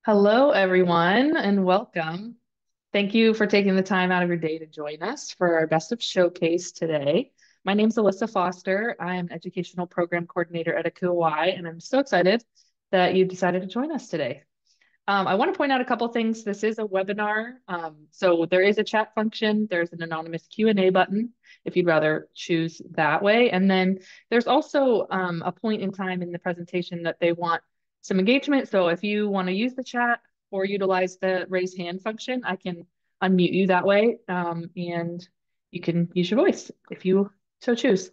Hello, everyone, and welcome. Thank you for taking the time out of your day to join us for our Best of Showcase today. My name is Alyssa Foster. I am Educational Program Coordinator at AkuaY, and I'm so excited that you decided to join us today. I want to point out a couple things. This is a webinar, so there is a chat function. There's an anonymous Q&A button if you'd rather choose that way. And then there's also a point in time in the presentation that they want some engagement. So if you want to use the chat or utilize the raise hand function, I can unmute you that way, and you can use your voice if you so choose.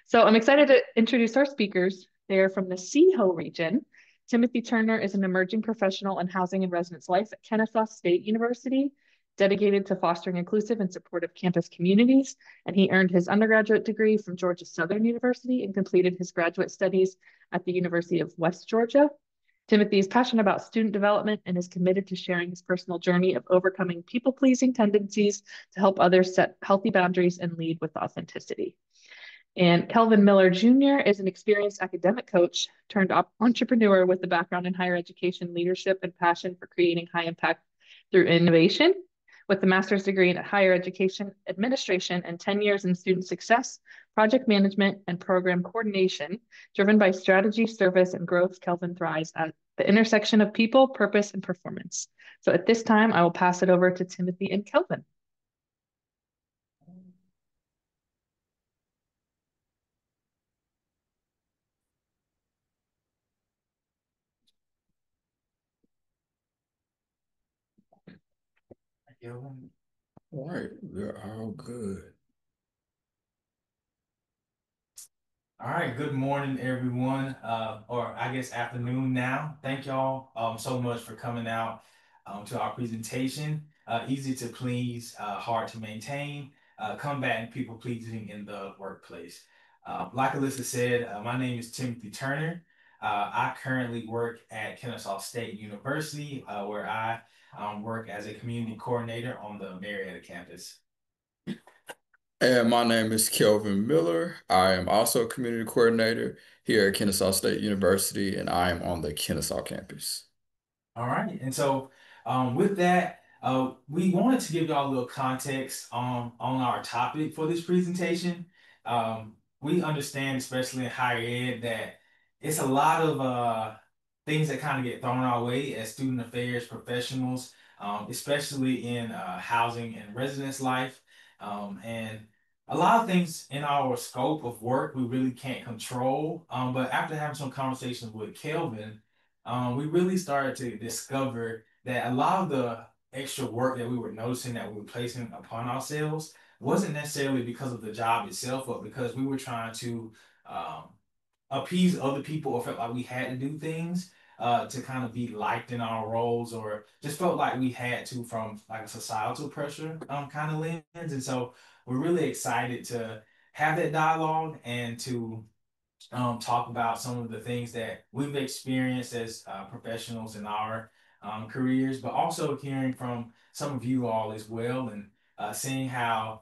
So I'm excited to introduce our speakers. They're from the Seho region. Timothy Turner is an emerging professional in housing and residence life at Kennesaw State University, dedicated to fostering inclusive and supportive campus communities. And he earned his undergraduate degree from Georgia Southern University and completed his graduate studies at the University of West Georgia. Timothy is passionate about student development and is committed to sharing his personal journey of overcoming people-pleasing tendencies to help others set healthy boundaries and lead with authenticity. And Kelvin Miller Jr. is an experienced academic coach turned entrepreneur with a background in higher education leadership and passion for creating high impact through innovation. With a master's degree in higher education administration and 10 years in student success, project management, and program coordination, driven by strategy, service, and growth, Kelvin thrives at the intersection of people, purpose, and performance. So at this time, I will pass it over to Timothy and Kelvin. Kelvin. All right, we're all good. All right, good morning, everyone, or I guess afternoon now. Thank y'all so much for coming out to our presentation. Easy to please, hard to maintain, combating people pleasing in the workplace. Like Alyssa said, my name is Timothy Turner. I currently work at Kennesaw State University, where I work as a community coordinator on the Marietta campus. And my name is Kelvin Miller. I am also a community coordinator here at Kennesaw State University, and I am on the Kennesaw campus. All right. And so with that, we wanted to give y'all a little context on our topic for this presentation. We understand, especially in higher ed, that it's a lot of things that kind of get thrown our way as student affairs professionals, especially in housing and residence life. And a lot of things in our scope of work we really can't control. But after having some conversations with Kelvin, we really started to discover that a lot of the extra work that we were noticing that we were placing upon ourselves wasn't necessarily because of the job itself, but because we were trying to um, appease other people or felt like we had to do things to kind of be liked in our roles or just felt like we had to from like a societal pressure kind of lens. And so we're really excited to have that dialogue and to talk about some of the things that we've experienced as professionals in our careers, but also hearing from some of you all as well and seeing how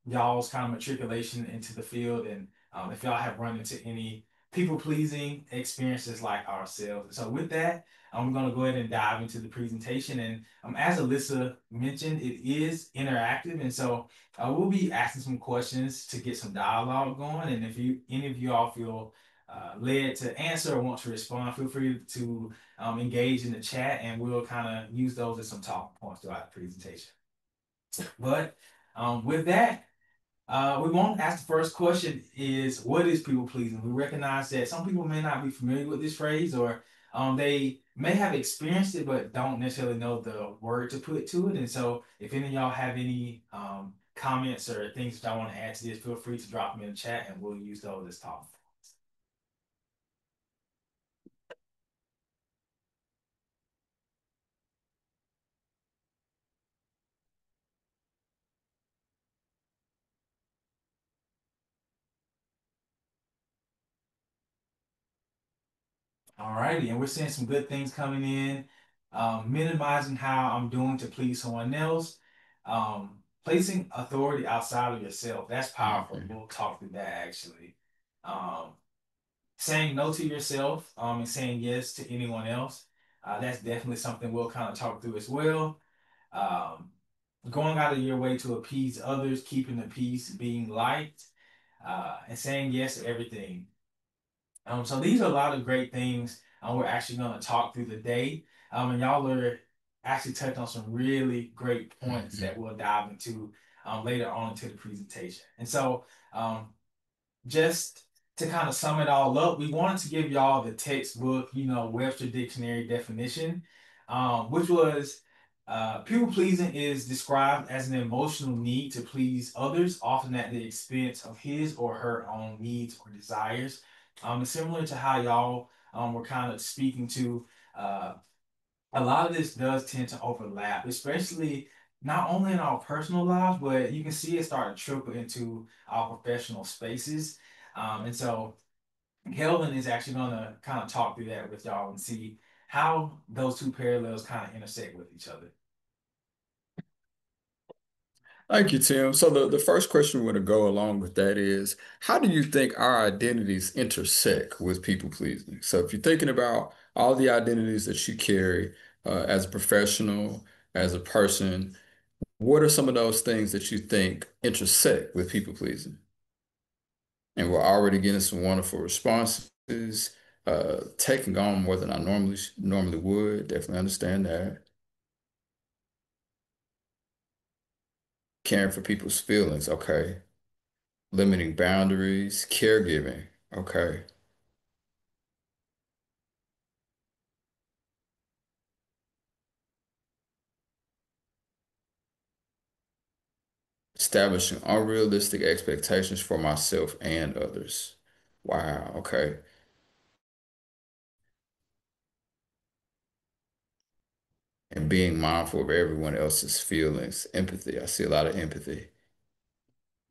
y'all's kind of matriculation into the field and if y'all have run into any people pleasing experiences like ourselves. And so with that, I'm going to go ahead and dive into the presentation. And as Alyssa mentioned, it is interactive. And so we'll be asking some questions to get some dialogue going. And if any of you all feel led to answer or want to respond, feel free to engage in the chat and we'll kind of use those as some talking points throughout the presentation. But with that, we want to ask the first question is what is people pleasing? We recognize that some people may not be familiar with this phrase or they may have experienced it but don't necessarily know the word to put to it. And so if any of y'all have any comments or things that y'all want to add to this, feel free to drop them in the chat and we'll use those as talking points. All righty, and we're seeing some good things coming in. Minimizing how I'm doing to please someone else. Placing authority outside of yourself. That's powerful. We'll talk through that actually. Um, Saying no to yourself and saying yes to anyone else. That's definitely something we'll kind of talk through as well. Um, Going out of your way to appease others, keeping the peace, being liked, and saying yes to everything. So these are a lot of great things we're actually going to talk through the day. And y'all are actually touched on some really great points Mhm. that we'll dive into later on into the presentation. And so um, just to kind of sum it all up, we wanted to give y'all the textbook, Webster Dictionary definition, which was people pleasing is described as an emotional need to please others, often at the expense of his or her own needs or desires. It's similar to how y'all were kind of speaking to. Uh, a lot of this does tend to overlap, especially not only in our personal lives, but you can see it start to trickle into our professional spaces. And so Kelvin is actually going to kind of talk through that with y'all and see how those two parallels kind of intersect with each other. Thank you, Tim. So the first question we're going to go along with that is, how do you think our identities intersect with people pleasing? So if you're thinking about all the identities that you carry as a professional, as a person, what are some of those things that you think intersect with people pleasing? And we're already getting some wonderful responses, taking on more than I normally would. Definitely understand that. Caring for people's feelings, okay. Limiting boundaries, caregiving, okay. Establishing unrealistic expectations for myself and others. Wow, okay. And being mindful of everyone else's feelings, empathy. I see a lot of empathy.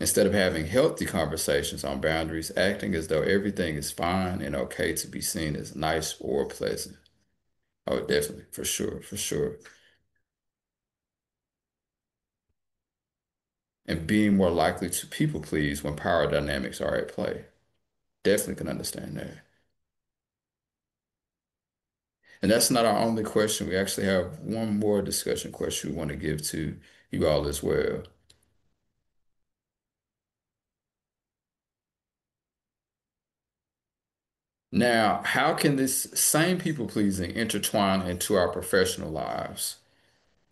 Instead of having healthy conversations on boundaries, acting as though everything is fine and okay to be seen as nice or pleasant. Oh, definitely, for sure, for sure. And being more likely to people please when power dynamics are at play. Definitely can understand that. And that's not our only question. We actually have one more discussion question we want to give to you all as well. Now, how can this same people pleasing intertwine into our professional lives?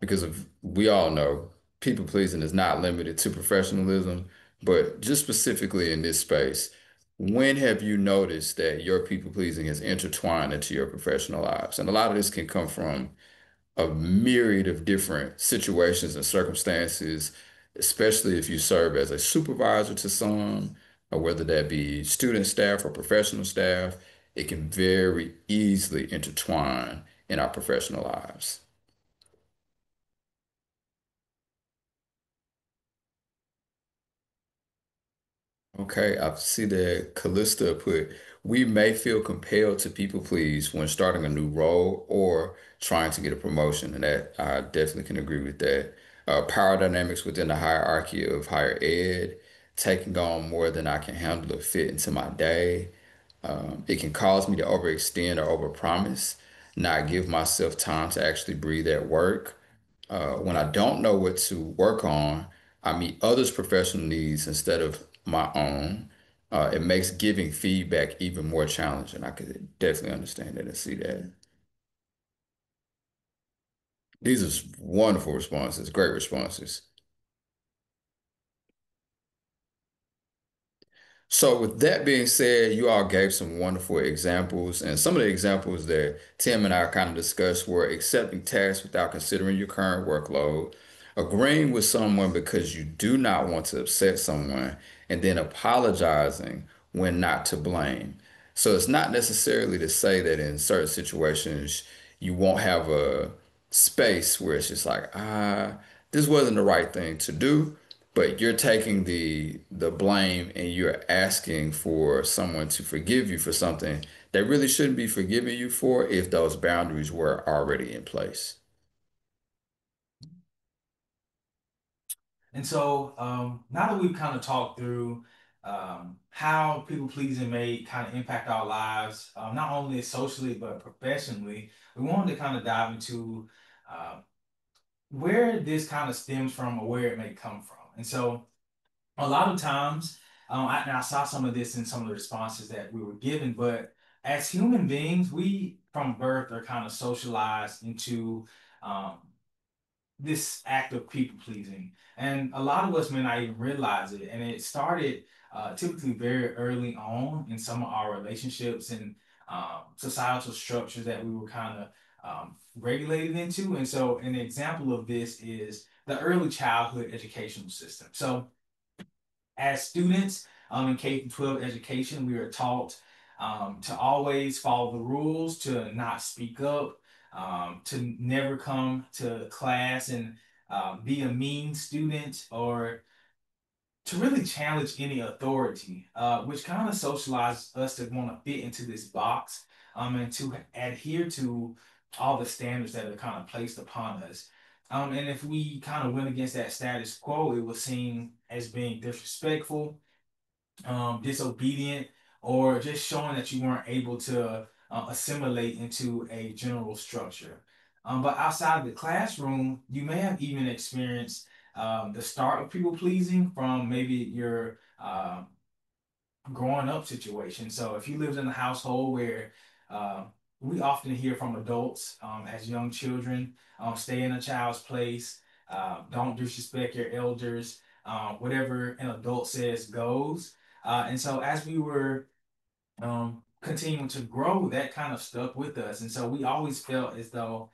Because we all know people pleasing is not limited to professionalism, but just specifically in this space, when have you noticed that your people pleasing is intertwined into your professional lives? And a lot of this can come from a myriad of different situations and circumstances, especially if you serve as a supervisor to some, or whether that be student staff or professional staff, it can very easily intertwine in our professional lives. Okay, I see that Callista put, we may feel compelled to people please when starting a new role or trying to get a promotion, and that I definitely can agree with that. Power dynamics within the hierarchy of higher ed, taking on more than I can handle to fit into my day. It can cause me to overextend or overpromise, not give myself time to actually breathe at work. When I don't know what to work on, I meet others' professional needs instead of my own. It makes giving feedback even more challenging. I could definitely understand that and see that. These are wonderful responses, great responses. So with that being said, you all gave some wonderful examples, and some of the examples that Tim and I kind of discussed were accepting tasks without considering your current workload, agreeing with someone because you do not want to upset someone, and then apologizing when not to blame. So it's not necessarily to say that in certain situations you won't have a space where it's just like, this wasn't the right thing to do, but you're taking the blame and you're asking for someone to forgive you for something they really shouldn't be forgiving you for if those boundaries were already in place. And so now that we've kind of talked through how people pleasing may kind of impact our lives, not only socially but professionally. We wanted to kind of dive into uh, where this kind of stems from or where it may come from. And so a lot of times, and I saw some of this in some of the responses that we were given, but as human beings, we from birth are kind of socialized into um, this act of people pleasing. And a lot of us may not even realize it. And it started typically very early on in some of our relationships and societal structures that we were kind of regulated into. And so, an example of this is the early childhood educational system. So, as students in K through 12 education, we are taught to always follow the rules, to not speak up, to never come to class and be a mean student, or to really challenge any authority, which kind of socializes us to want to fit into this box and to adhere to all the standards that are kind of placed upon us. And if we kind of went against that status quo, it was seen as being disrespectful, disobedient, or just showing that you weren't able to assimilate into a general structure. But outside of the classroom, you may have even experienced the start of people pleasing from maybe your growing up situation. So if you lived in a household where uh, we often hear from adults as young children, stay in a child's place, don't disrespect your elders, whatever an adult says goes. And so as we were continuing to grow, that kind of stuck with us. And so we always felt as though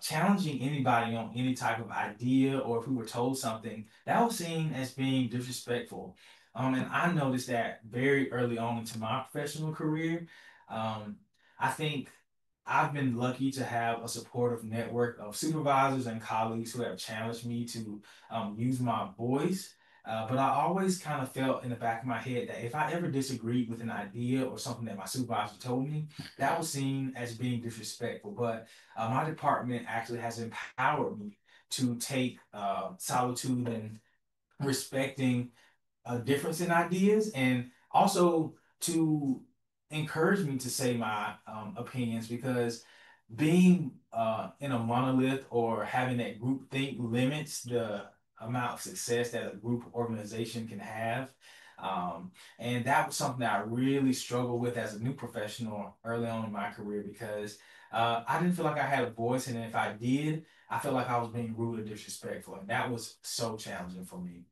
challenging anybody on any type of idea, or if we were told something, that was seen as being disrespectful. And I noticed that very early on into my professional career. Um, I think I've been lucky to have a supportive network of supervisors and colleagues who have challenged me to use my voice. But I always kind of felt in the back of my head that if I ever disagreed with an idea or something that my supervisor told me, that was seen as being disrespectful. But my department actually has empowered me to take solitude and respecting a difference in ideas, and also to encourage me to say my opinions, because being in a monolith or having that group think limits the amount of success that a group organization can have. And that was something that I really struggled with as a new professional early on in my career, because I didn't feel like I had a voice, and if I did, I felt like I was being rude or disrespectful, and that was so challenging for me.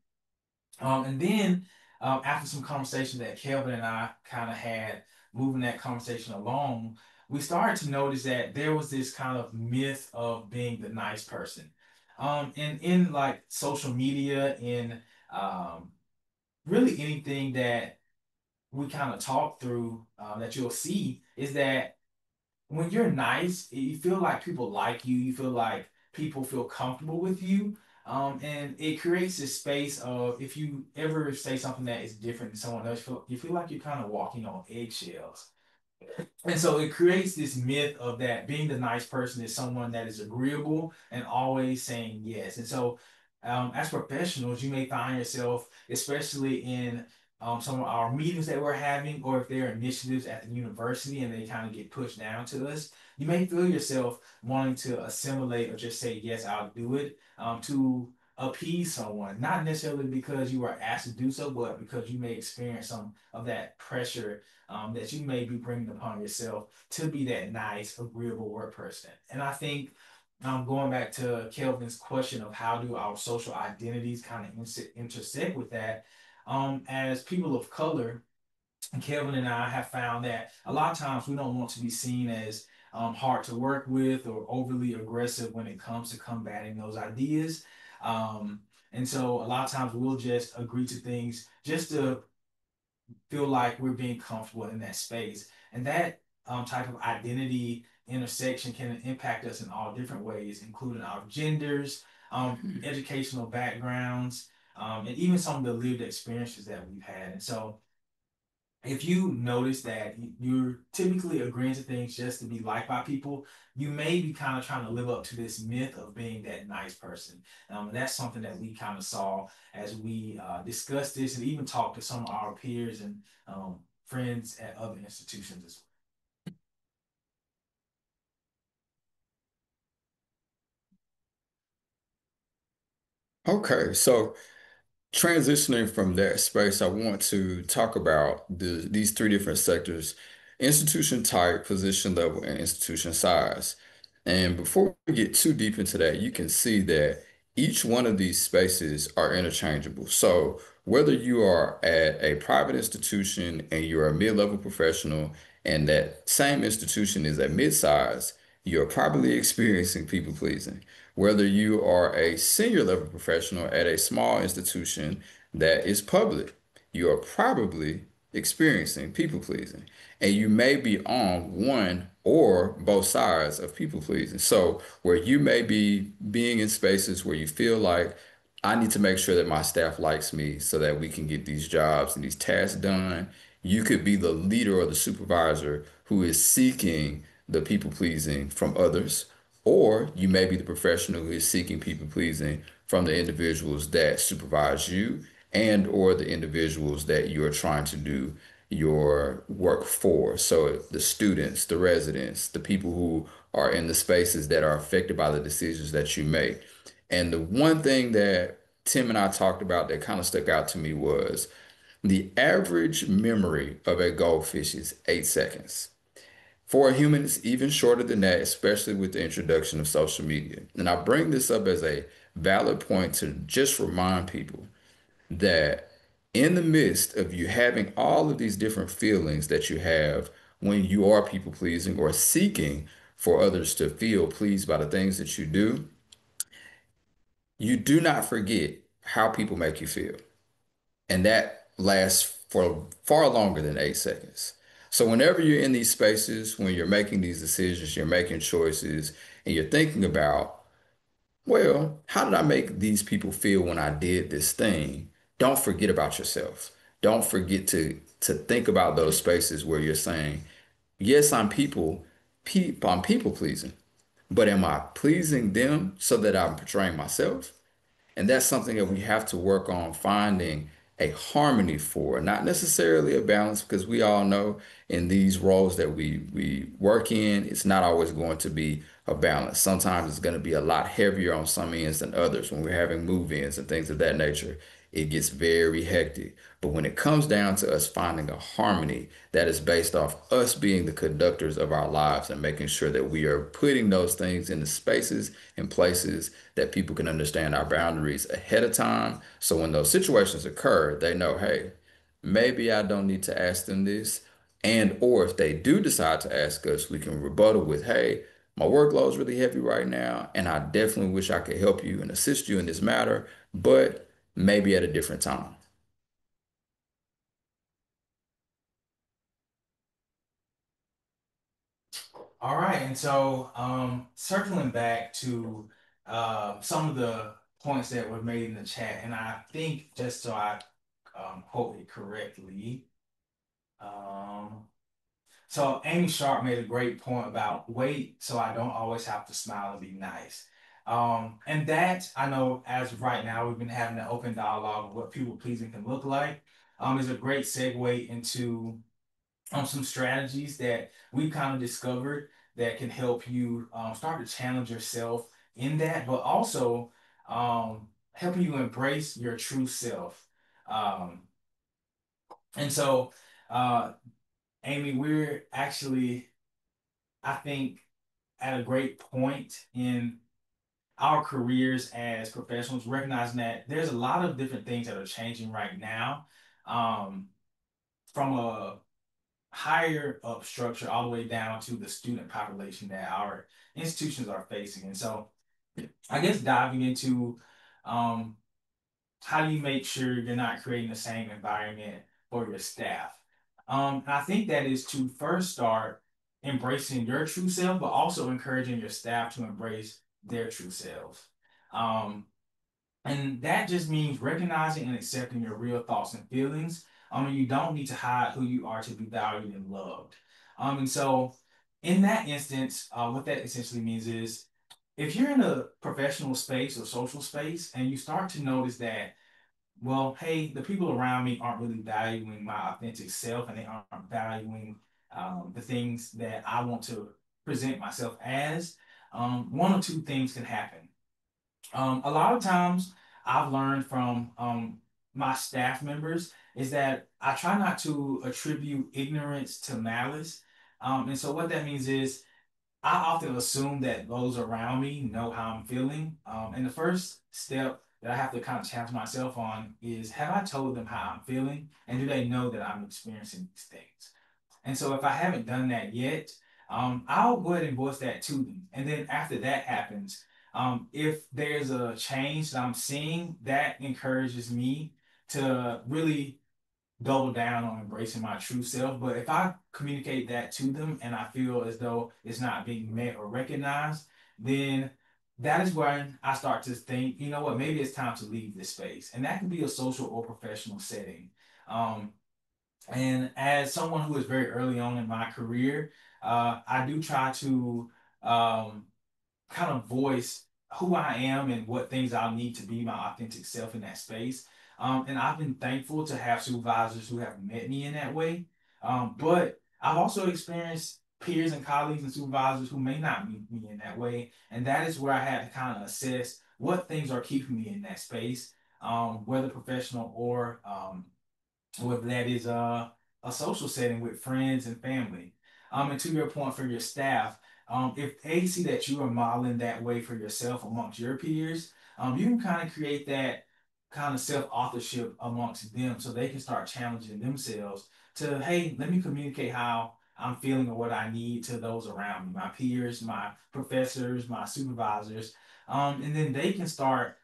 And then after some conversation that Kelvin and I kind of had, moving that conversation along, we started to notice that there was this kind of myth of being the nice person. And in like social media, in um, really anything that we kind of talk through, that you'll see is that when you're nice, you feel like people like you. You feel like people feel comfortable with you. And it creates this space of, if you ever say something that is different than someone else, you feel like you're kind of walking on eggshells. And so it creates this myth of that being the nice person is someone that is agreeable and always saying yes. And so, as professionals, you may find yourself, especially in some of our meetings that we're having, or if there are initiatives at the university and they kind of get pushed down to us, you may feel yourself wanting to assimilate or just say, yes, I'll do it, to appease someone, not necessarily because you are asked to do so, but because you may experience some of that pressure that you may be bringing upon yourself to be that nice, agreeable work person. And I think going back to Kelvin's question of how do our social identities kind of intersect with that, as people of color, Kelvin and I have found that a lot of times we don't want to be seen as hard to work with or overly aggressive when it comes to combating those ideas. Um, and so a lot of times we'll just agree to things just to feel like we're being comfortable in that space. And that type of identity intersection can impact us in all different ways, including our genders, educational backgrounds, and even some of the lived experiences that we've had. And so if you notice that you're typically agreeing to things just to be liked by people, you may be kind of trying to live up to this myth of being that nice person. That's something that we kind of saw as we discussed this and even talked to some of our peers and friends at other institutions as Okay, so transitioning from that space, I want to talk about these three different sectors: institution type, position level, and institution size. And before we get too deep into that, you can see that each one of these spaces are interchangeable. So whether you are at a private institution and you're a mid-level professional, and that same institution is a mid-size, you're probably experiencing people pleasing. Whether you are a senior level professional at a small institution that is public, you are probably experiencing people pleasing. And you may be on one or both sides of people pleasing. So, where you may be being in spaces where you feel like I need to make sure that my staff likes me so that we can get these jobs and these tasks done. You could be the leader or the supervisor who is seeking the people pleasing from others, or you may be the professional who is seeking people pleasing from the individuals that supervise you and or the individuals that you're trying to do your work for. So the students, the residents, the people who are in the spaces that are affected by the decisions that you make. And the one thing that Tim and I talked about that kind of stuck out to me was the average memory of a goldfish is 8 seconds. For a human, it's even shorter than that, especially with the introduction of social media. And I bring this up as a valid point to just remind people that in the midst of you having all of these different feelings that you have when you are people pleasing or seeking for others to feel pleased by the things that you do, you do not forget how people make you feel. And that lasts for far longer than 8 seconds. So whenever you're in these spaces, when you're making these decisions, you're making choices, and you're thinking about, well, how did I make these people feel when I did this thing? Don't forget about yourself. Don't forget to think about those spaces where you're saying, yes, I'm people pleasing, but am I pleasing them so that I'm portraying myself? And that's something that we have to work on finding a harmony for, not necessarily a balance, because we all know in these roles that we work in, it's not always going to be a balance. Sometimes it's going to be a lot heavier on some ends than others. When we're having move-ins and things of that nature, it gets very hectic. But when it comes down to us finding a harmony that is based off us being the conductors of our lives and making sure that we are putting those things in the spaces and places that people can understand our boundaries ahead of time. So when those situations occur, they know, hey, maybe I don't need to ask them this. And or if they do decide to ask us, we can rebuttal with, hey, my workload is really heavy right now, and I definitely wish I could help you and assist you in this matter, but maybe at a different time. all right, and so circling back to some of the points that were made in the chat, and I think just so I quote it correctly, um, so Amy Sharp made a great point about wait, so I don't always have to smile and be nice. And that I know as of right now, we've been having an open dialogue of what people pleasing can look like. Is a great segue into some strategies that we've kind of discovered that can help you start to challenge yourself in that, but also helping you embrace your true self. Um, and so, uh, Amy, we're actually, I think, at a great point in our careers as professionals, recognizing that there's a lot of different things that are changing right now, um, from a higher up structure all the way down to the student population that our institutions are facing. And so I guess diving into um, how do you make sure you're not creating the same environment for your staff? And I think that is to first start embracing your true self, but also encouraging your staff to embrace their true selves. Um, and that just means recognizing and accepting your real thoughts and feelings, And you don't need to hide who you are to be valued and loved. And so in that instance, what that essentially means is if you're in a professional space or social space and you start to notice that, well, hey, the people around me aren't really valuing my authentic self and they aren't valuing the things that I want to present myself as, one or two things can happen. A lot of times I've learned from my staff members is that I try not to attribute ignorance to malice. And so what that means is I often assume that those around me know how I'm feeling. And the first step that I have to kind of challenge myself on is, have I told them how I'm feeling? And do they know that I'm experiencing these things? And so if I haven't done that yet, I'll go ahead and voice that to them. And then after that happens, if there's a change that I'm seeing, that encourages me to really double down on embracing my true self. But if I communicate that to them and I feel as though it's not being met or recognized, then that is when I start to think, you know what, maybe it's time to leave this space. And that can be a social or professional setting. Um, and as someone who is very early on in my career, I do try to um, kind of voice who I am and what things I'll need to be my authentic self in that space. And I've been thankful to have supervisors who have met me in that way. But I've also experienced peers and colleagues and supervisors who may not meet me in that way. And that is where I had to kind of assess what things are keeping me in that space, whether professional or whether that is a social setting with friends and family. And to your point for your staff, if they see that you are modeling that way for yourself amongst your peers, you can kind of create that kind of self-authorship amongst them so they can start challenging themselves to, hey, let me communicate how I'm feeling or what I need to those around me, my peers, my professors, my supervisors. And then they can start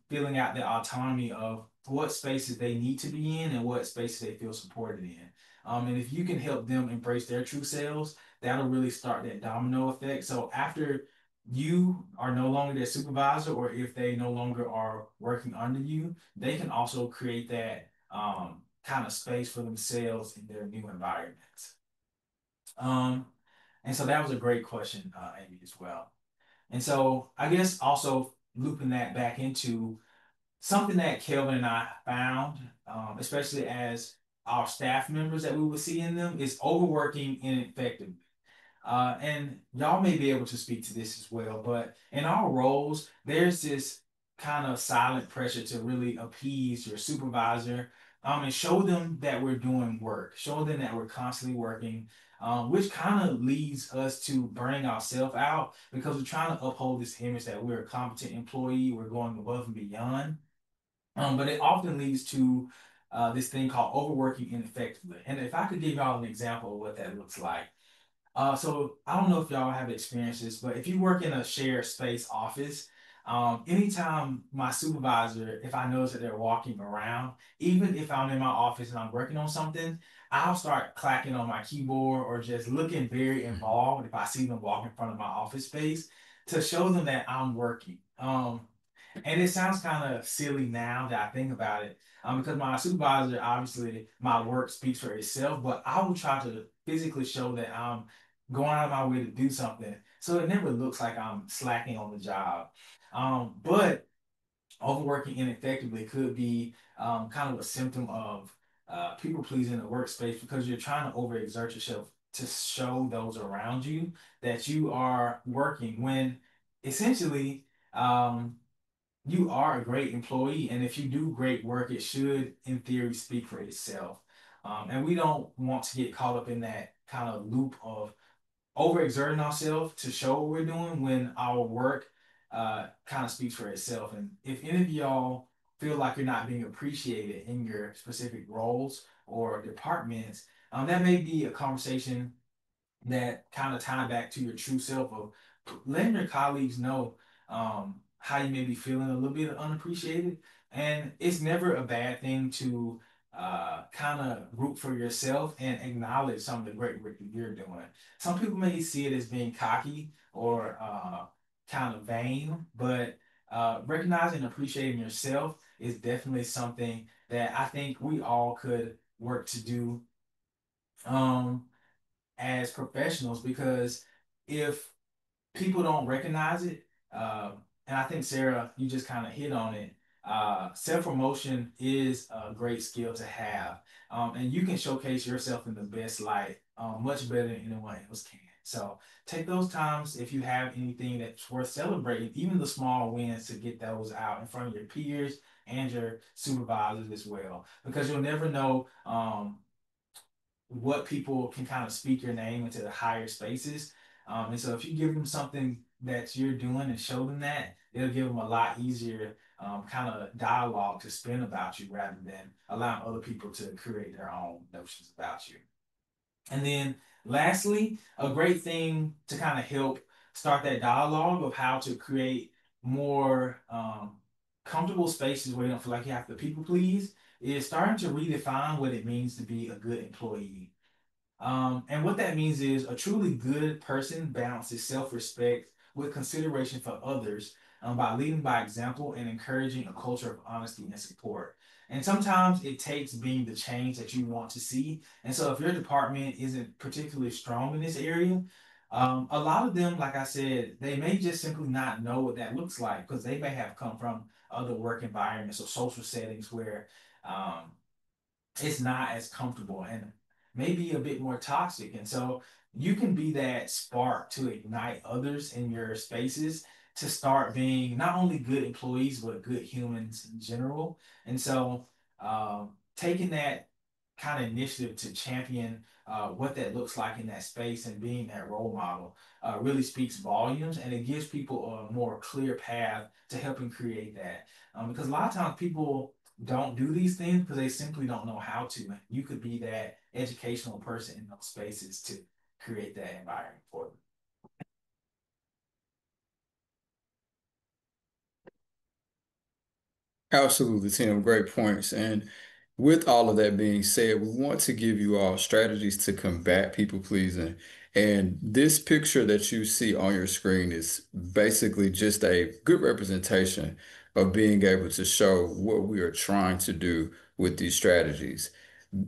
filling out the autonomy of what spaces they need to be in and what spaces they feel supported in. And if you can help them embrace their true selves, that'll really start that domino effect. So after you are no longer their supervisor, or if they no longer are working under you, they can also create that kind of space for themselves in their new environments. Um, and so that was a great question, Amy, as well. And so I guess also looping that back into something that Kelvin and I found, especially as our staff members that we would see in them, is overworking ineffectively. And y'all may be able to speak to this as well, but in our roles, there's this kind of silent pressure to really appease your supervisor, and show them that we're doing work, show them that we're constantly working, which kind of leads us to burning ourselves out because we're trying to uphold this image that we're a competent employee, we're going above and beyond. But it often leads to this thing called overworking ineffectively. And if I could give y'all an example of what that looks like. So I don't know if y'all have experienced this, but if you work in a shared space office, anytime my supervisor, if I notice that they're walking around, even if I'm in my office and I'm working on something, I'll start clacking on my keyboard or just looking very involved if I see them walk in front of my office space to show them that I'm working. And it sounds kind of silly now that I think about it, because my supervisor, obviously, my work speaks for itself, but I will try to physically show that I'm going out of my way to do something. So it never looks like I'm slacking on the job. But overworking ineffectively could be kind of a symptom of people pleasing in the workspace because you're trying to overexert yourself to show those around you that you are working when essentially, um, you are a great employee, and if you do great work, it should, in theory, speak for itself. And we don't want to get caught up in that kind of loop of overexerting ourselves to show what we're doing when our work kind of speaks for itself. And if any of y'all feel like you're not being appreciated in your specific roles or departments, that may be a conversation that kind of tie back to your true self of letting your colleagues know how you may be feeling a little bit unappreciated. And it's never a bad thing to kind of root for yourself and acknowledge some of the great work that you're doing. Some people may see it as being cocky or kind of vain, but recognizing and appreciating yourself is definitely something that I think we all could work to do um, as professionals, because if people don't recognize it, and I think Sarah, you just kind of hit on it. Self promotion is a great skill to have, and you can showcase yourself in the best light, much better than anyone else can. So take those times if you have anything that's worth celebrating, even the small wins, to get those out in front of your peers and your supervisors as well, because you'll never know. What people can kind of speak your name into the higher spaces. And so if you give them something that you're doing and show them that, it'll give them a lot easier kind of dialogue to spin about you rather than allowing other people to create their own notions about you. And then lastly, a great thing to kind of help start that dialogue of how to create more comfortable spaces where you don't feel like you have to people please is starting to redefine what it means to be a good employee. And what that means is a truly good person balances self respect with consideration for others by leading by example and encouraging a culture of honesty and support. And sometimes it takes being the change that you want to see. And so, if your department isn't particularly strong in this area, a lot of them, like I said, they may just simply not know what that looks like because they may have come from other work environments or social settings where um, it's not as comfortable and maybe a bit more toxic. And so you can be that spark to ignite others in your spaces to start being not only good employees, but good humans in general. And so taking that kind of initiative to champion what that looks like in that space and being that role model really speaks volumes, and it gives people a more clear path to helping create that. Because a lot of times people don't do these things because they simply don't know how to. You could be that educational person in those spaces to create that environment for them. Absolutely, Tim. Great points. And with all of that being said, we want to give you all strategies to combat people pleasing. And this picture that you see on your screen is basically just a good representation of being able to show what we are trying to do with these strategies.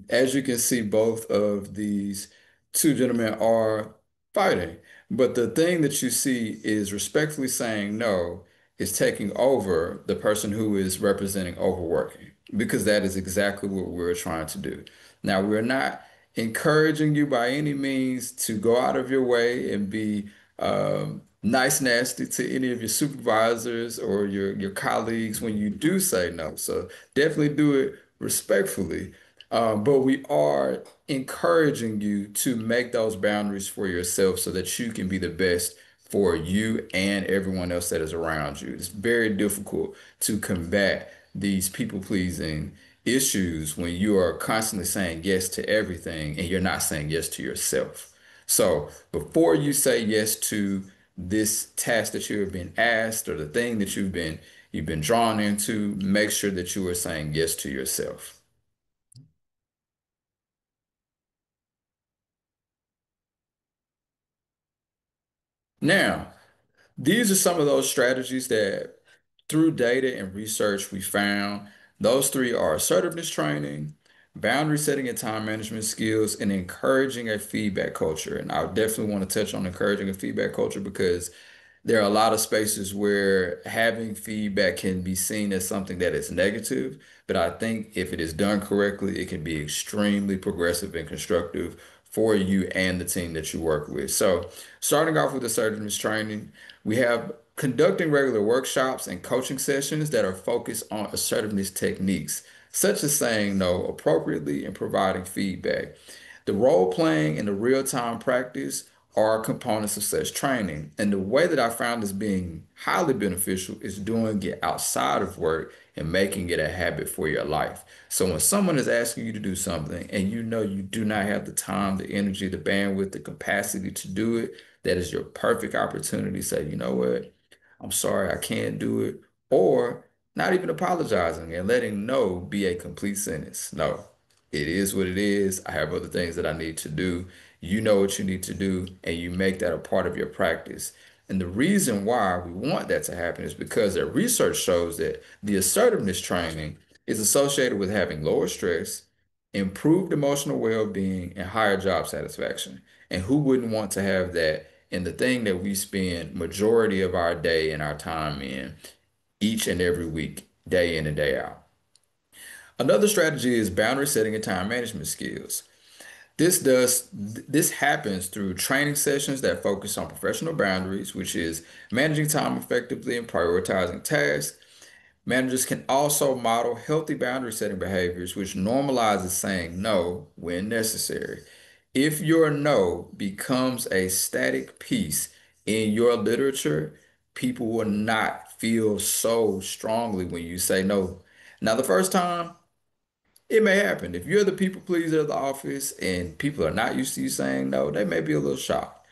As you can see, both of these two gentlemen are fighting. But the thing that you see is respectfully saying no is taking over the person who is representing overworking, because that is exactly what we're trying to do. Now, we're not encouraging you by any means to go out of your way and be nice nasty to any of your supervisors or your colleagues when you do say no. So definitely do it respectfully. But we are encouraging you to make those boundaries for yourself so that you can be the best for you and everyone else that is around you. It's very difficult to combat these people pleasing issues when you are constantly saying yes to everything and you're not saying yes to yourself. So before you say yes to this task that you have been asked or the thing that you've been drawn into, make sure that you are saying yes to yourself. Now, these are some of those strategies that through data and research we found. Those three are assertiveness training, boundary setting and time management skills, and encouraging a feedback culture. And I definitely want to touch on encouraging a feedback culture because there are a lot of spaces where having feedback can be seen as something that is negative, but I think if it is done correctly, it can be extremely progressive and constructive for you and the team that you work with. So, starting off with assertiveness training, we have conducting regular workshops and coaching sessions that are focused on assertiveness techniques, such as saying no appropriately and providing feedback. The role playing and the real time practice are components of such training. And the way that I found this being highly beneficial is doing it outside of work and making it a habit for your life. So when someone is asking you to do something and you know you do not have the time, the energy, the bandwidth, the capacity to do it, that is your perfect opportunity to say, you know what? I'm sorry, I can't do it. Or not even apologizing and letting no be a complete sentence. No, it is what it is. I have other things that I need to do. You know what you need to do, and you make that a part of your practice. And the reason why we want that to happen is because their research shows that the assertiveness training is associated with having lower stress, improved emotional well-being, and higher job satisfaction. And who wouldn't want to have that in the thing that we spend majority of our day and our time in each and every week, day in and day out? Another strategy is boundary setting and time management skills. This happens through training sessions that focus on professional boundaries, which is managing time effectively and prioritizing tasks. Managers can also model healthy boundary setting behaviors, which normalizes saying no when necessary. If your no becomes a static piece in your literature, people will not feel so strongly when you say no. Now, the first time, it may happen. If you're the people pleaser of the office and people are not used to you saying no, they may be a little shocked.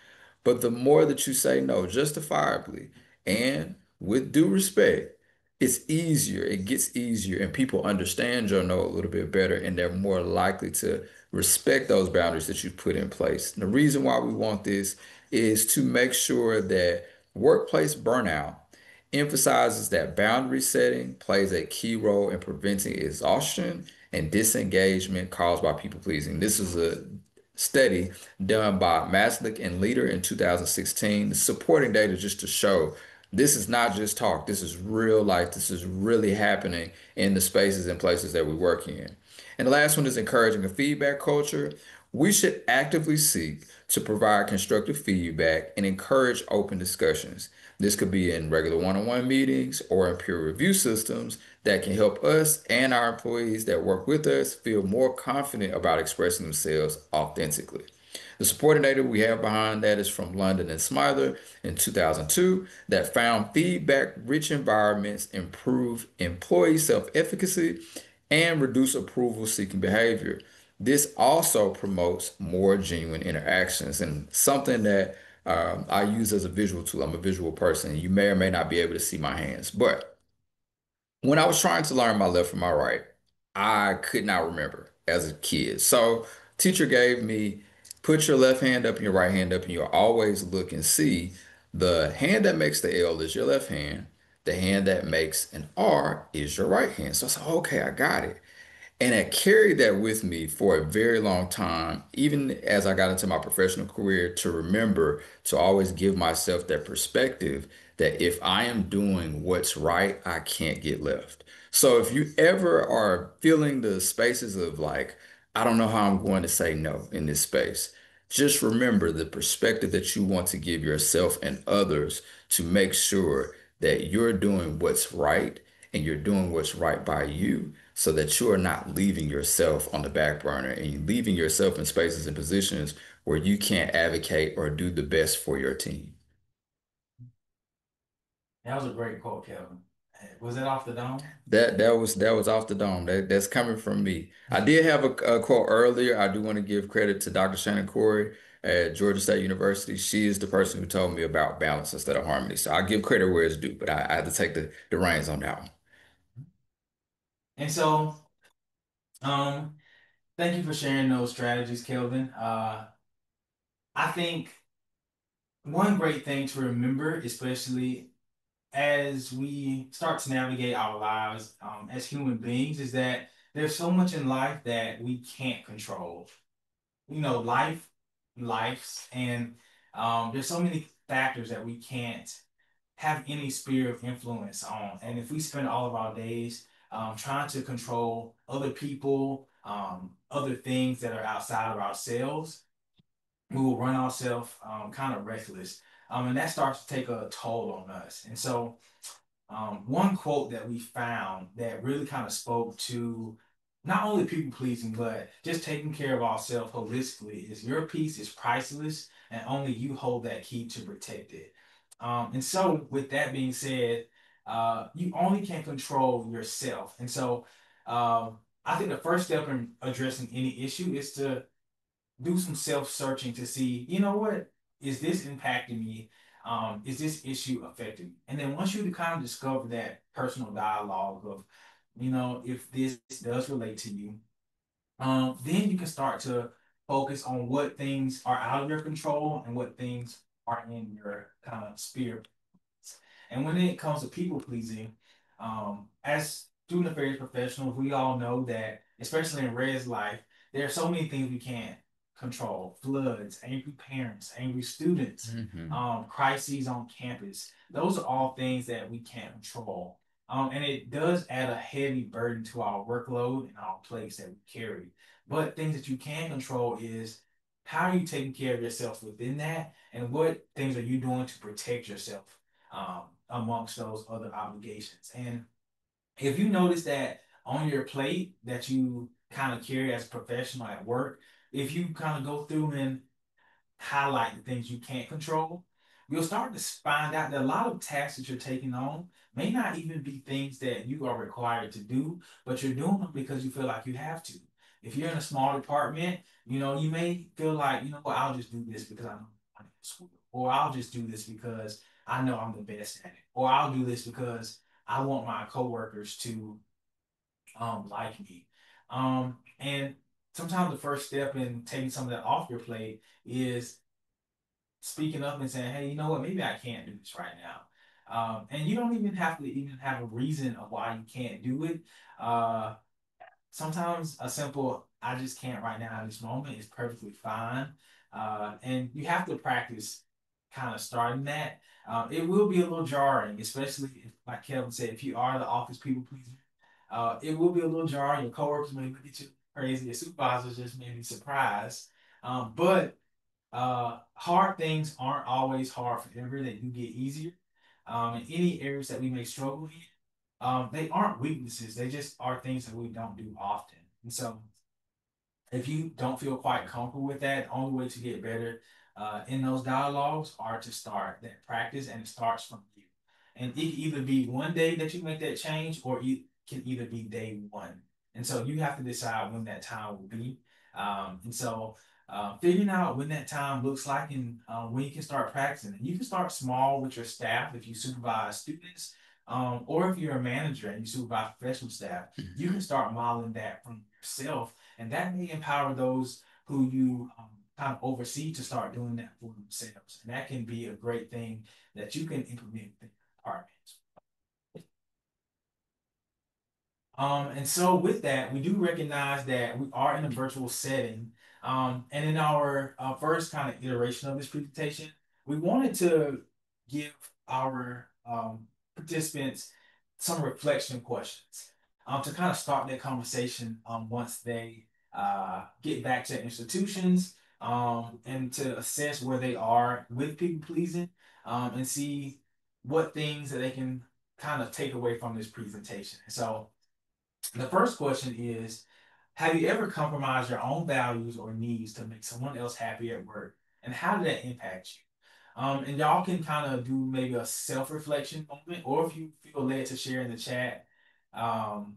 But the more that you say no justifiably and with due respect, it's easier. It gets easier, and people understand your no a little bit better, and they're more likely to respect those boundaries that you put in place. And the reason why we want this is to make sure that workplace burnout emphasizes that boundary setting plays a key role in preventing exhaustion and disengagement caused by people pleasing. This is a study done by Maslick and Leader in 2016, supporting data just to show this is not just talk, this is real life, this is really happening in the spaces and places that we work in. And the last one is encouraging a feedback culture. We should actively seek to provide constructive feedback and encourage open discussions. This could be in regular one-on-one meetings or in peer review systems that can help us and our employees that work with us feel more confident about expressing themselves authentically. The supporting data we have behind that is from London and Smither in 2002 that found feedback-rich environments improve employee self-efficacy and reduce approval-seeking behavior. This also promotes more genuine interactions and something that I use as a visual tool. I'm a visual person. You may or may not be able to see my hands, but when I was trying to learn my left from my right, I could not remember as a kid. So teacher gave me put your left hand up and your right hand up, and you'll always look and see the hand that makes the L is your left hand. The hand that makes an R is your right hand. So I said, okay, I got it. And I carried that with me for a very long time, even as I got into my professional career, to remember to always give myself that perspective that if I am doing what's right, I can't get left. So if you ever are feeling the spaces of like, I don't know how I'm going to say no in this space, just remember the perspective that you want to give yourself and others to make sure that you're doing what's right and you're doing what's right by you so that you are not leaving yourself on the back burner and you leaving yourself in spaces and positions where you can't advocate or do the best for your team. That was a great quote, Kelvin. Was that off the dome? That was off the dome. That's coming from me. I did have a quote earlier. I do want to give credit to Dr. Shannon Corey at Georgia State University. She is the person who told me about balance instead of harmony. So I give credit where it's due, but I had to take the reins on that one. And so, um, thank you for sharing those strategies, Kelvin. I think one great thing to remember, especially as we start to navigate our lives as human beings, is that there's so much in life that we can't control. You know, life's, and there's so many factors that we can't have any sphere of influence on. And if we spend all of our days trying to control other people, other things that are outside of ourselves, we will run ourselves kind of reckless. And that starts to take a toll on us. And so, one quote that we found that really kind of spoke to not only people pleasing, but just taking care of ourselves holistically is your peace is priceless and only you hold that key to protect it. And so, with that being said, you only can control yourself. And so, I think the first step in addressing any issue is to do some self-searching to see, you know what, is this impacting me? Is this issue affecting me? And then once you kind of discover that personal dialogue of, you know, if this does relate to you, then you can start to focus on what things are out of your control and what things are in your kind of sphere. And when it comes to people pleasing, as student affairs professionals, we all know that especially in Red's life, there are so many things we can't control: floods, angry parents, angry students, Hmm. crises on campus. Those are all things that we can't control. And it does add a heavy burden to our workload and our plates that we carry. But things that you can control is how are you taking care of yourself within that, and what things are you doing to protect yourself amongst those other obligations. And if you notice that on your plate that you kind of carry as a professional at work, if you kind of go through and highlight the things you can't control, you'll start to find out that a lot of tasks that you're taking on may not even be things that you are required to do, but you're doing them because you feel like you have to. If you're in a small department, you may feel like, well, I'll just do this because I know I'm in school, or I'll just do this because I know I'm the best at it, or I'll do this because I want my coworkers to like me. And sometimes the first step in taking some of that off your plate is speaking up and saying, hey, you know what, maybe I can't do this right now. And you don't even have to even have a reason of why you can't do it. Uh, Sometimes a simple I just can't right now at this moment is perfectly fine. And you have to practice kind of starting that. It will be a little jarring, especially if, like Kelvin said, if you are the office people pleaser. It will be a little jarring. Your coworkers may look at you crazy. Your supervisors just may be surprised. But hard things aren't always hard forever. They do get easier. In any areas that we may struggle in, they aren't weaknesses. They just are things that we don't do often. And so if you don't feel quite comfortable with that, the only way to get better in those dialogues are to start that practice, and it starts from you. And it can either be one day that you make that change, or it can either be day one. And so you have to decide when that time will be. And so figuring out when that time looks like, and when you can start practicing. And you can start small with your staff if you supervise students, or if you're a manager and you supervise professional staff, you can start modeling that from yourself, and that may empower those who you kind of oversee to start doing that for themselves. And that can be a great thing that you can implement within your department. And so with that, we do recognize that we are in a virtual setting. And in our first kind of iteration of this presentation, we wanted to give our participants some reflection questions to kind of start that conversation once they get back to institutions, and to assess where they are with people pleasing, and see what things that they can kind of take away from this presentation. So the first question is, have you ever compromised your own values or needs to make someone else happy at work? And how did that impact you? And y'all can kind of do maybe a self-reflection moment, or if you feel led to share in the chat, um,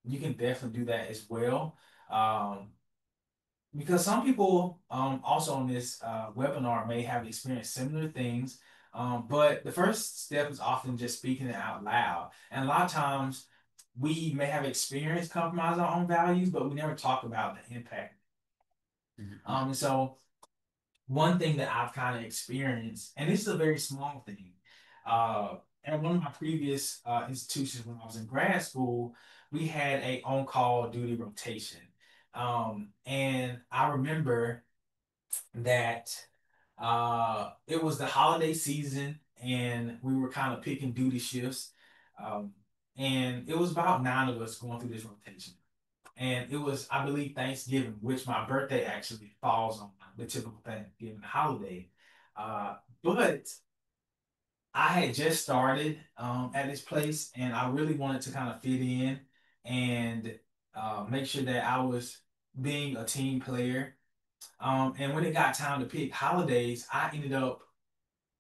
you can definitely do that as well. Um, because some people also on this webinar may have experienced similar things, but the first step is often just speaking it out loud. And a lot of times we may have experienced compromise our own values, but we never talk about the impact. Hmm. And so one thing that I've kind of experienced, and this is a very small thing, uh, at one of my previous institutions when I was in grad school, we had a on-call duty rotation. And I remember that it was the holiday season, and we were kind of picking duty shifts. Um, and it was about 9 of us going through this rotation. And it was, I believe, Thanksgiving, which my birthday actually falls on the typical Thanksgiving holiday. But I had just started at this place, and I really wanted to kind of fit in and make sure that I was being a team player. And when it got time to pick holidays, I ended up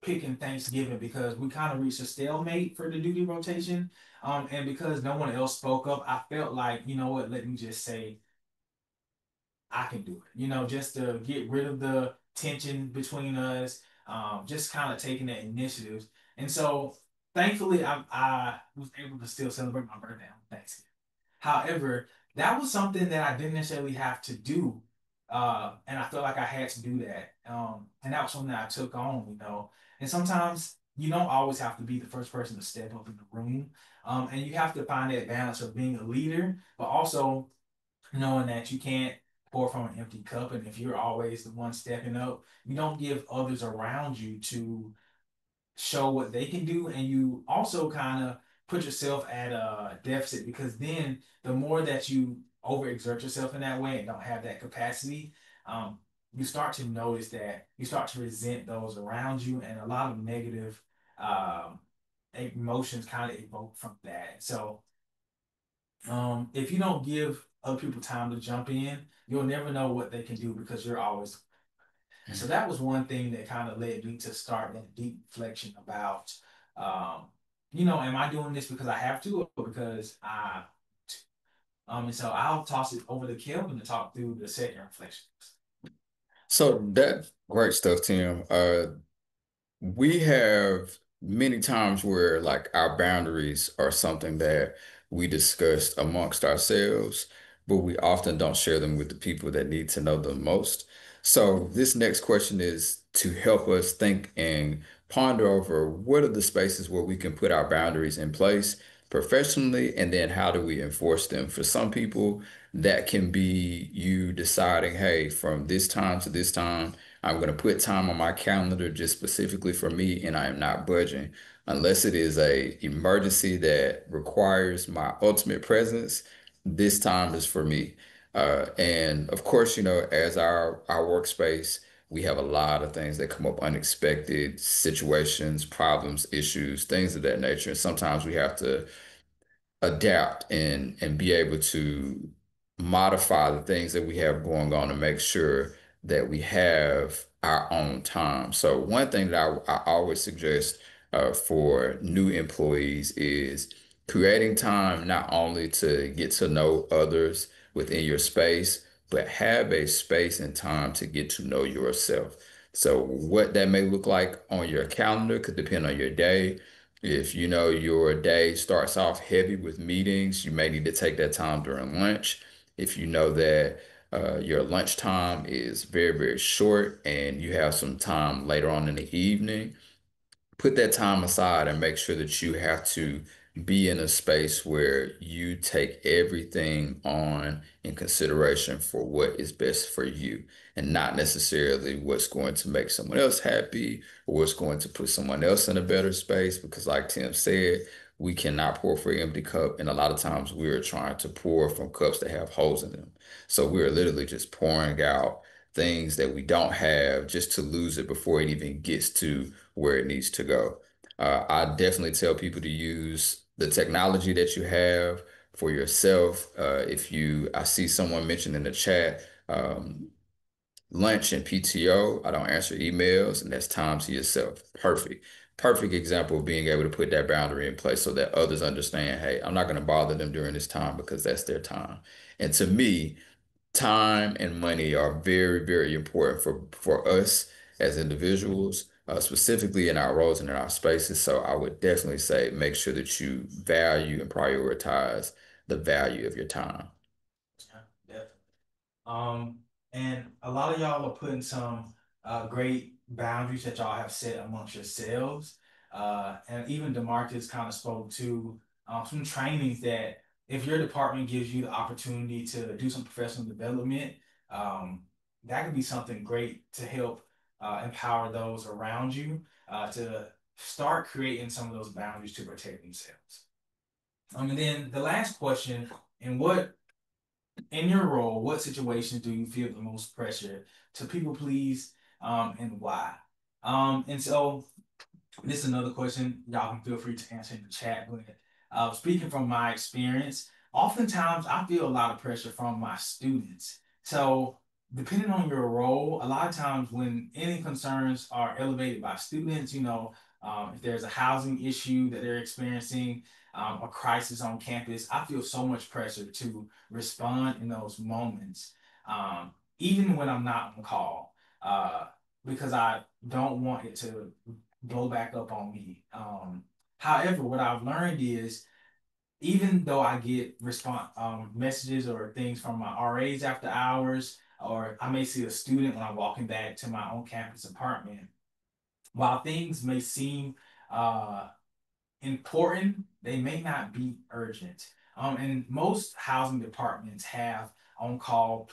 picking Thanksgiving because we kind of reached a stalemate for the duty rotation. And because no one else spoke up, I felt like, you know what, let me just say I can do it. Just to get rid of the tension between us, just kind of taking that initiative. And so thankfully, I was able to still celebrate my birthday on Thanksgiving. However, that was something that I didn't necessarily have to do. And I felt like I had to do that. And that was something that I took on. And sometimes you don't always have to be the first person to step up in the room. And you have to find that balance of being a leader, but also knowing that you can't pour from an empty cup, and if you're always the one stepping up, you don't give others around you to show what they can do, and you also kind of put yourself at a deficit, because then the more that you overexert yourself in that way and don't have that capacity, um, you start to notice that you start to resent those around you, and a lot of negative um, emotions kind of evoke from that. So if you don't give other people time to jump in, you'll never know what they can do because you're always. And so that was one thing that kind of led me to start that deep reflection about, um, am I doing this because I have to or because and so I'll toss it over to Kelvin to talk through the second reflection. So that great stuff, Tim. We have many times where like our boundaries are something that we discussed amongst ourselves, but we often don't share them with the people that need to know them most. So this next question is to help us think and ponder over what are the spaces where we can put our boundaries in place professionally, and then how do we enforce them? For some people, that can be you deciding, hey, from this time to this time, I'm going to put time on my calendar just specifically for me, and I am not budging unless it is a emergency that requires my ultimate presence. This time is for me. And of course, as our workspace, we have a lot of things that come up, unexpected situations, problems, issues, things of that nature. And sometimes we have to adapt and be able to modify the things that we have going on to make sure that we have our own time. So one thing that I always suggest for new employees is creating time not only to get to know others within your space, but have a space and time to get to know yourself. So what that may look like on your calendar could depend on your day. If you know your day starts off heavy with meetings, you may need to take that time during lunch. If you know that your lunchtime is very, very short and you have some time later on in the evening, put that time aside and make sure that you have to be in a space where you take everything on in consideration for what is best for you and not necessarily what's going to make someone else happy or what's going to put someone else in a better space. Because, like Tim said, we cannot pour from an empty cup. And a lot of times we're trying to pour from cups that have holes in them. So we're literally just pouring out things that we don't have just to lose it before it even gets to where it needs to go. I definitely tell people to use the technology that you have for yourself. I see someone mentioned in the chat, lunch and PTO, I don't answer emails, and that's time to yourself. Perfect. Perfect example of being able to put that boundary in place so that others understand, hey, I'm not going to bother them during this time because that's their time. And to me, time and money are very, very important for us as individuals, specifically in our roles and in our spaces. So I would definitely say make sure that you value and prioritize the value of your time. Yeah, definitely. Um, and a lot of y'all are putting some great boundaries that y'all have set amongst yourselves. And even Demarcus kind of spoke to some trainings that if your department gives you the opportunity to do some professional development, um, that could be something great to help empower those around you to start creating some of those boundaries to protect themselves. And then the last question, and what in your role, what situations do you feel the most pressure to people please, and why? And so this is another question. Y'all can feel free to answer in the chat. But speaking from my experience, oftentimes I feel a lot of pressure from my students. So depending on your role, a lot of times when any concerns are elevated by students, if there's a housing issue that they're experiencing, a crisis on campus, I feel so much pressure to respond in those moments, even when I'm not on call, because I don't want it to blow back up on me. However, what I've learned is even though I get response messages or things from my RAs after hours, or I may see a student when I'm walking back to my own campus apartment, while things may seem uh, important, they may not be urgent. And most housing departments have on-call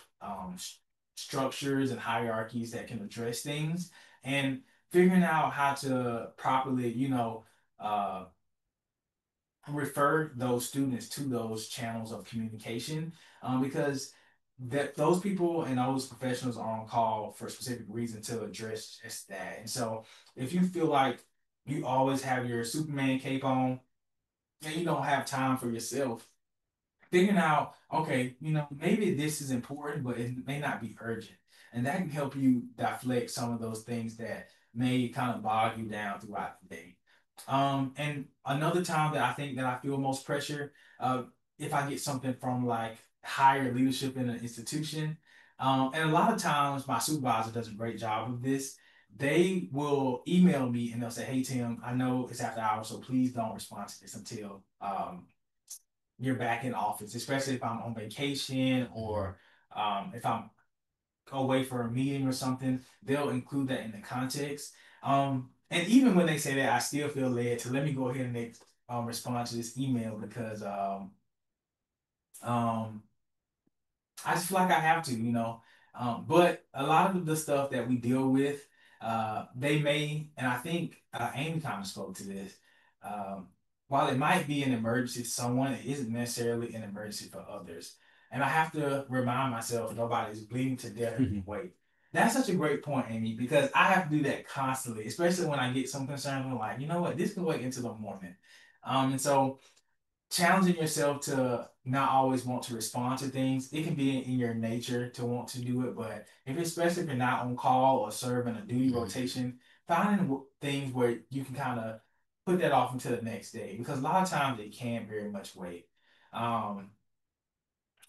structures and hierarchies that can address things, and figuring out how to properly, uh, refer those students to those channels of communication, because that those people and those professionals are on call for a specific reason to address just that. And so if you feel like you always have your Superman cape on and you don't have time for yourself, figuring out, okay, maybe this is important, but it may not be urgent. And that can help you deflect some of those things that may kind of bog you down throughout the day. And another time that I think that I feel most pressure, if I get something from like higher leadership in an institution, and a lot of times my supervisor does a great job of this. They will email me and they'll say, "Hey Tim, I know it's after hours, so please don't respond to this until you're back in office, especially if I'm on vacation or if I'm away for a meeting or something." They'll include that in the context. And even when they say that, I still feel led to let me go ahead and respond to this email because um, I just feel like I have to. But a lot of the stuff that we deal with, they may, and I think Amy kind of spoke to this. Um, while it might be an emergency to someone, it isn't necessarily an emergency for others. And I have to remind myself nobody's bleeding to death in wait. That's such a great point, Amy, because I have to do that constantly, especially when I get some concern. I'm like, you know what, this can wait until the morning. And so challenging yourself to not always want to respond to things. It can be in your nature to want to do it, but especially if you're not on call or serving a duty rotation, finding things where you can kind of put that off until the next day, because a lot of times it can't very much wait. Um,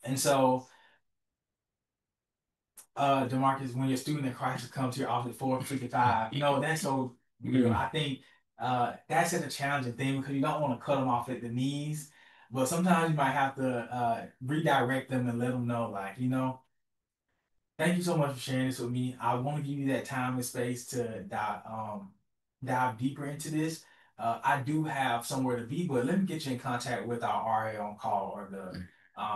and so Demarcus, when your student in crisis comes to your office at 4:55, that's so real. I think that's such a challenging thing because you don't want to cut them off at the knees, but sometimes you might have to redirect them and let them know, like, thank you so much for sharing this with me. I want to give you that time and space to dive deeper into this. I do have somewhere to be, but let me get you in contact with our RA on call or the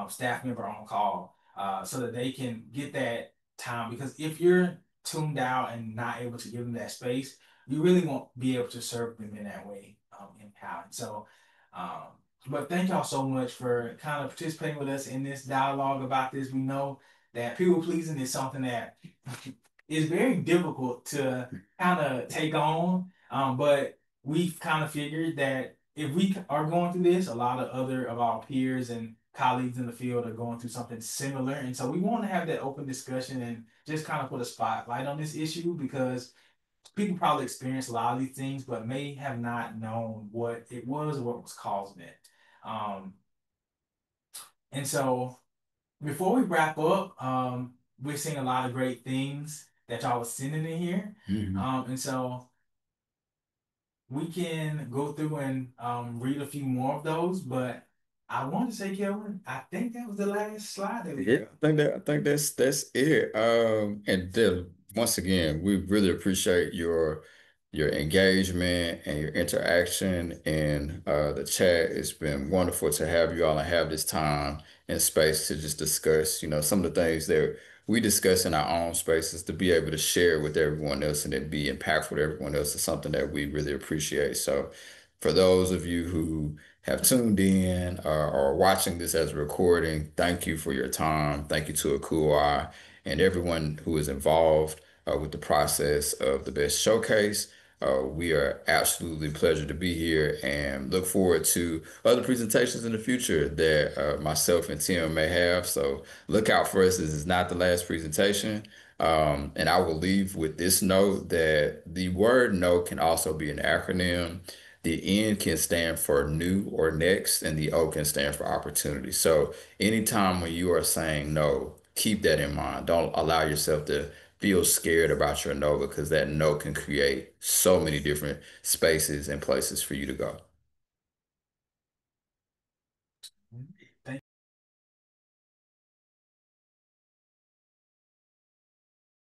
staff member on call so that they can get that time. Because if you're tuned out and not able to give them that space, you really won't be able to serve them in that way in power. So, um, but thank y'all so much for kind of participating with us in this dialogue about this. We know that people pleasing is something that is very difficult to kind of take on. But we've kind of figured that if we are going through this, a lot of other of our peers and colleagues in the field are going through something similar. And so we want to have that open discussion and just kind of put a spotlight on this issue because people probably experience a lot of these things, but may have not known what it was or what was causing it. Um, and so before we wrap up, we're seeing a lot of great things that y'all was sending in here. And so we can go through and read a few more of those, but I want to say, Kelvin, I think that was the last slide that we Yeah, I think that's it. And then once again, we really appreciate your engagement and your interaction in the chat. It's been wonderful to have you all and have this time and space to just discuss, some of the things that we discuss in our own spaces to be able to share with everyone else and then be impactful to everyone else is something that we really appreciate. So for those of you who have tuned in or watching this as a recording, thank you for your time. Thank you to Akuai and everyone who is involved with the process of the best showcase. We are absolutely pleasure to be here and look forward to other presentations in the future that myself and Tim may have. So look out for us. This is not the last presentation. And I will leave with this note that the word no can also be an acronym. The N can stand for new or next, and the O can stand for opportunity. So anytime when you are saying no, keep that in mind. Don't allow yourself to feel scared about your no because that no can create so many different spaces and places for you to go. Thank